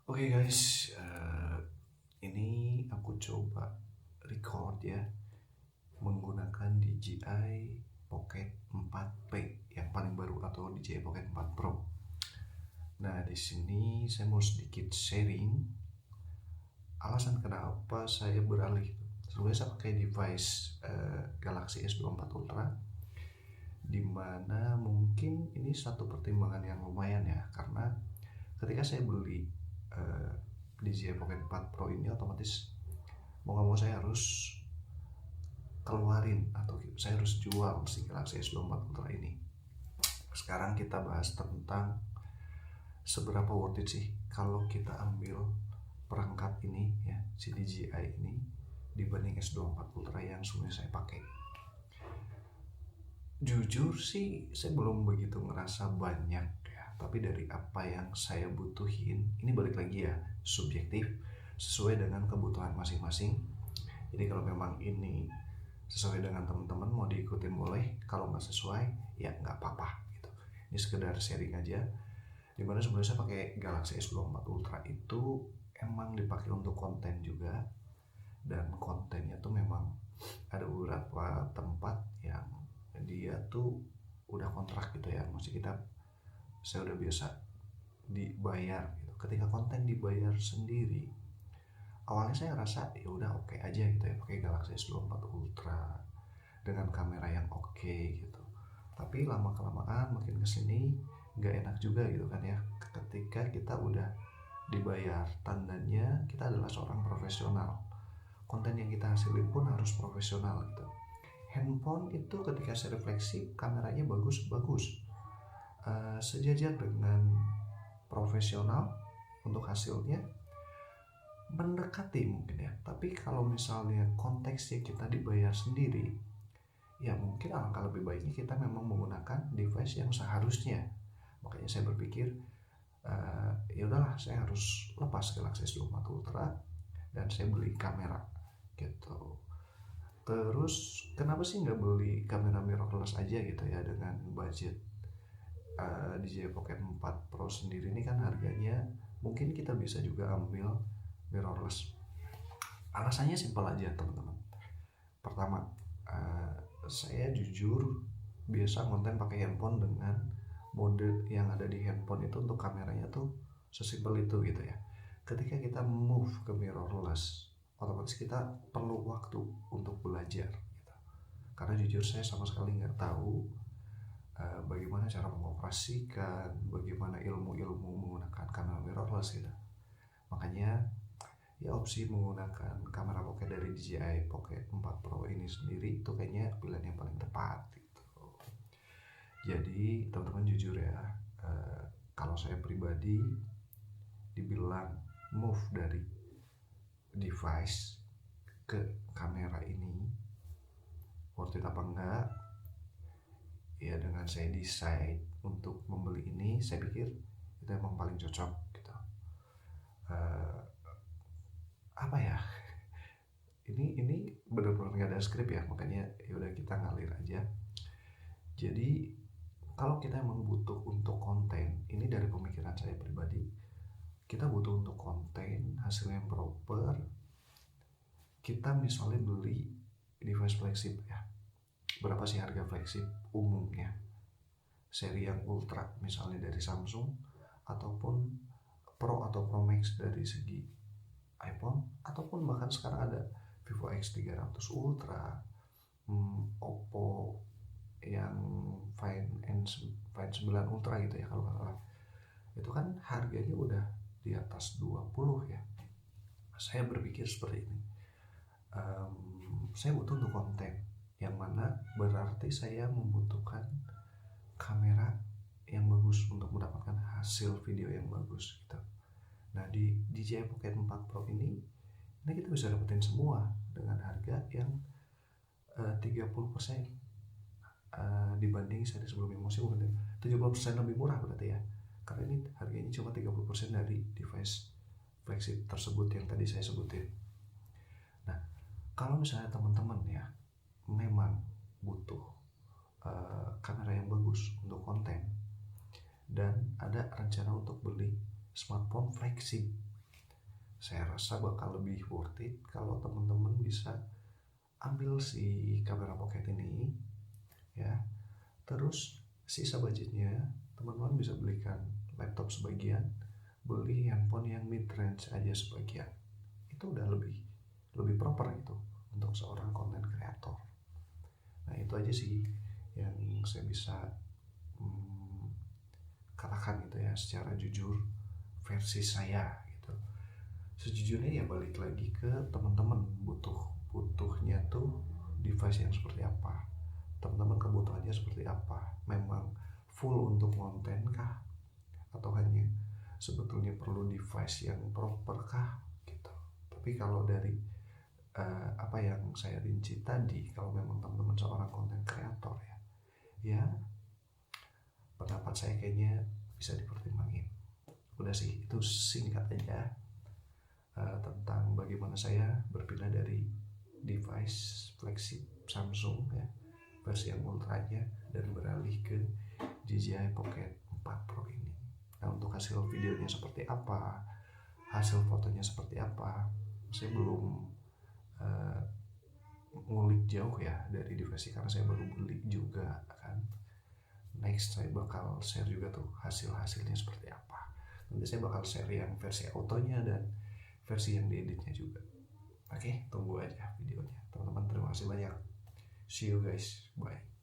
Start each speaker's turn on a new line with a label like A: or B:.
A: Oke guys, ini aku coba record ya menggunakan DJI Pocket 4P yang paling baru atau DJI Pocket 4 Pro. Nah, di sini saya mau sedikit sharing alasan kenapa saya beralih. Sebelumnya saya pakai device Galaxy S24 Ultra, dimana mungkin ini satu pertimbangan yang lumayan ya, karena ketika saya beli DJI Pocket 4 Pro ini, otomatis mau gak mau saya harus keluarin atau saya harus jual si Galaxy S24 Ultra ini. Sekarang kita bahas tentang seberapa worth it sih kalau kita ambil perangkat ini ya, si DJI ini dibanding S24 Ultra yang sebenarnya saya pakai. Jujur sih saya belum begitu ngerasa banyak ya, tapi dari apa yang saya butuhin, ini balik lagi ya, subjektif, sesuai dengan kebutuhan masing-masing. Jadi kalau memang ini sesuai dengan teman-teman mau diikutin boleh, kalau nggak sesuai ya nggak apa-apa gitu. Ini sekedar sharing aja, dimana sebenarnya saya pakai Galaxy S24 Ultra itu emang dipakai untuk konten juga, dan kontennya tuh memang ada beberapa tempat yang dia tuh udah kontrak gitu ya, maksudnya saya udah biasa dibayar gitu. Ketika konten dibayar sendiri, awalnya saya rasa ya udah oke aja gitu ya, pakai Galaxy S24 Ultra dengan kamera yang oke gitu. Tapi lama kelamaan makin kesini nggak enak juga gitu kan ya, ketika kita udah dibayar, tandanya kita adalah seorang profesional, konten yang kita hasilin pun harus profesional gitu. Handphone itu ketika saya refleksi kameranya bagus, sejajar dengan profesional untuk hasilnya, mendekati mungkin ya. Tapi kalau misalnya konteksnya kita dibayar sendiri, ya mungkin alangkah lebih baiknya kita memang menggunakan device yang seharusnya. Makanya saya berpikir ya udahlah, saya harus lepas Galaxy S24 Ultra dan saya beli kamera gitu. Terus kenapa sih nggak beli kamera mirrorless aja gitu ya, dengan budget DJI Pocket 4 Pro sendiri ini kan harganya mungkin kita bisa juga ambil mirrorless. Alasannya simpel aja teman-teman. Pertama, saya jujur biasa konten pakai handphone dengan mode yang ada di handphone itu untuk kameranya tuh sesimpel itu gitu ya. Ketika kita move ke mirrorless, otomatis kita perlu waktu untuk belajar gitu. Karena jujur saya sama sekali nggak tahu bagaimana cara mengoperasikan, bagaimana ilmu-ilmu menggunakan kamera mirrorless gitu. Makanya ya opsi menggunakan kamera pocket dari DJI Pocket 4 Pro ini sendiri itu kayaknya pilihan yang paling tepat gitu. Jadi teman-teman jujur ya, kalau saya pribadi dibilang move dari device ke kamera ini worth it apa enggak, ya dengan saya decide untuk membeli ini, saya pikir itu emang paling cocok gitu. Apa ya, ini benar-benar nggak ada skrip ya, makanya yaudah kita ngalir aja. Jadi kalau kita emang butuh untuk konten, ini dari pemikiran saya pribadi, kita butuh untuk konten hasil yang proper, kita misalnya beli device flagship ya. Berapa sih harga flagship umumnya? Seri yang ultra misalnya dari Samsung, ataupun Pro atau Pro Max dari segi iPhone, ataupun bahkan sekarang ada Vivo X300 Ultra, Oppo yang Find 9 Ultra gitu ya kalau nggak salah. Itu kan harganya udah di atas 20 ya. Saya berpikir seperti ini, saya butuh untuk konten, yang mana berarti saya membutuhkan kamera yang bagus untuk mendapatkan hasil video yang bagus gitu. Nah di DJI Pocket 4 Pro ini kita bisa dapetin semua dengan harga yang 30% dibanding seri sebelumnya, maksudnya 70% lebih murah berarti ya, karena ini harganya cuma 30% dari device flagship tersebut yang tadi saya sebutin. Nah kalau misalnya teman-teman ya memang butuh kamera yang bagus untuk konten dan ada rencana untuk beli smartphone flagship saya rasa bakal lebih worth it kalau teman-teman bisa ambil si kamera pocket ini ya. Terus sisa budgetnya teman-teman bisa belikan laptop sebagian, beli handphone yang mid range aja sebagian. Itu udah lebih proper itu untuk seorang content creator. Nah itu aja sih yang saya bisa katakan gitu ya secara jujur versi saya gitu. Sejujurnya ya balik lagi ke teman-teman butuhnya tuh device yang seperti apa, teman-teman kebutuhannya seperti apa, memang full untuk konten kah atau hanya sebetulnya perlu device yang proper kah gitu. Tapi kalau dari apa yang saya rinci tadi, kalau memang teman-teman seorang konten kreator ya pendapat saya kayaknya bisa dipertimbangin. Udah sih, itu singkat aja tentang bagaimana saya berpindah dari device flagship Samsung ya versi yang ultranya dan beralih ke DJI Pocket 4 Pro ini. Nah untuk hasil videonya seperti apa, hasil fotonya seperti apa, saya belum ngulik jauh ya dari device karena saya baru beli juga kan. Next saya bakal share juga tuh hasilnya seperti apa. Nanti saya bakal share yang versi autonya dan versi yang dieditnya juga. Oke, tunggu aja videonya teman-teman. Terima kasih banyak. See you guys, bye.